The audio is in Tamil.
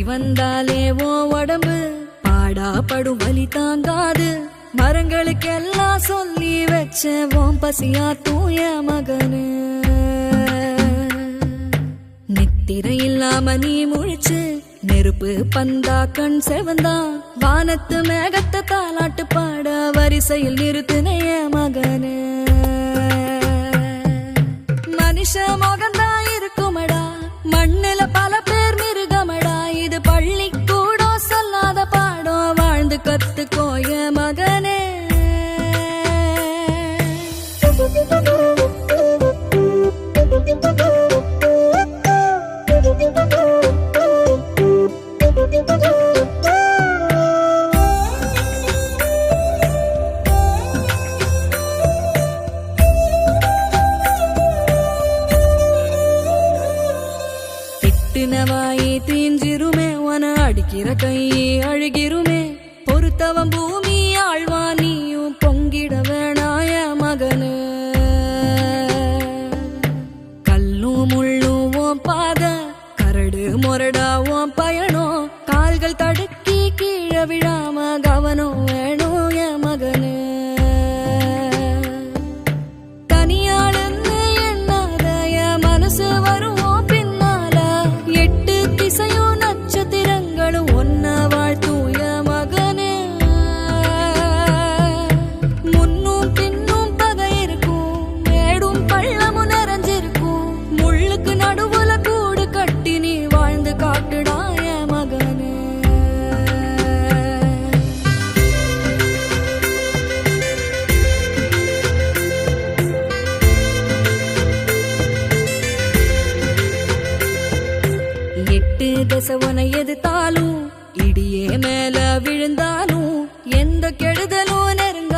வந்தாலே ஓ உடம்பு பாடாப்படும் வலி தாங்காது. மரங்களுக்கெல்லாம் சொல்லி வச்ச ஓம் பசியா தூய மகனு. நித்திரை இல்லாம நீ முழிச்சு நெருப்பு பந்தா கண் செவந்தா வானத்து மேகத்தை தாலாட்டு பாட வரிசையில் நிறுத்தினைய மகனு. மனுஷ மகந்தா இருக்குமடா மண்ணில பல பேர் மிருகமடா. இது பள்ளி கூட சொல்லாத பாடம் வாழ்ந்து கத்துக்கோய மகனே. திட்டினவாயே தீஞ்சிருமே உன அடிக்கிற கையே அழுகிருமே. பொறுத்தவன் பூமி ஆழ்வா நீயும் பொங்கிட வேணாய மகனு. கல்லும் முள்ளும் ஓம் பாத கரடு முரடா ஓம் பயணம். கால்கள் தடுக்கி கீழே விழாம கவனம் வேணும் என் மகனு. தனியாளுன்னு எண்ணாத என் மனசு வருவோம் பின்னால. 8 திசையும் நட்சத்திரங்களும் ஒன்ன வாழ்த்தூய மகனே. முன்னும் பின்னும் பகை இருக்கும் மேடும் பள்ளமும் நிறைஞ்சிருக்கும். முள்ளுக்கு நடுவுல கூடு கட்டி நீ வாழ்ந்து காட்டுடாய மகனே. எட்டு திசை உன எதிர்த்தாலும் இடியே மேல விழுந்தாலும் எந்த கெடுதலும் நெருங்க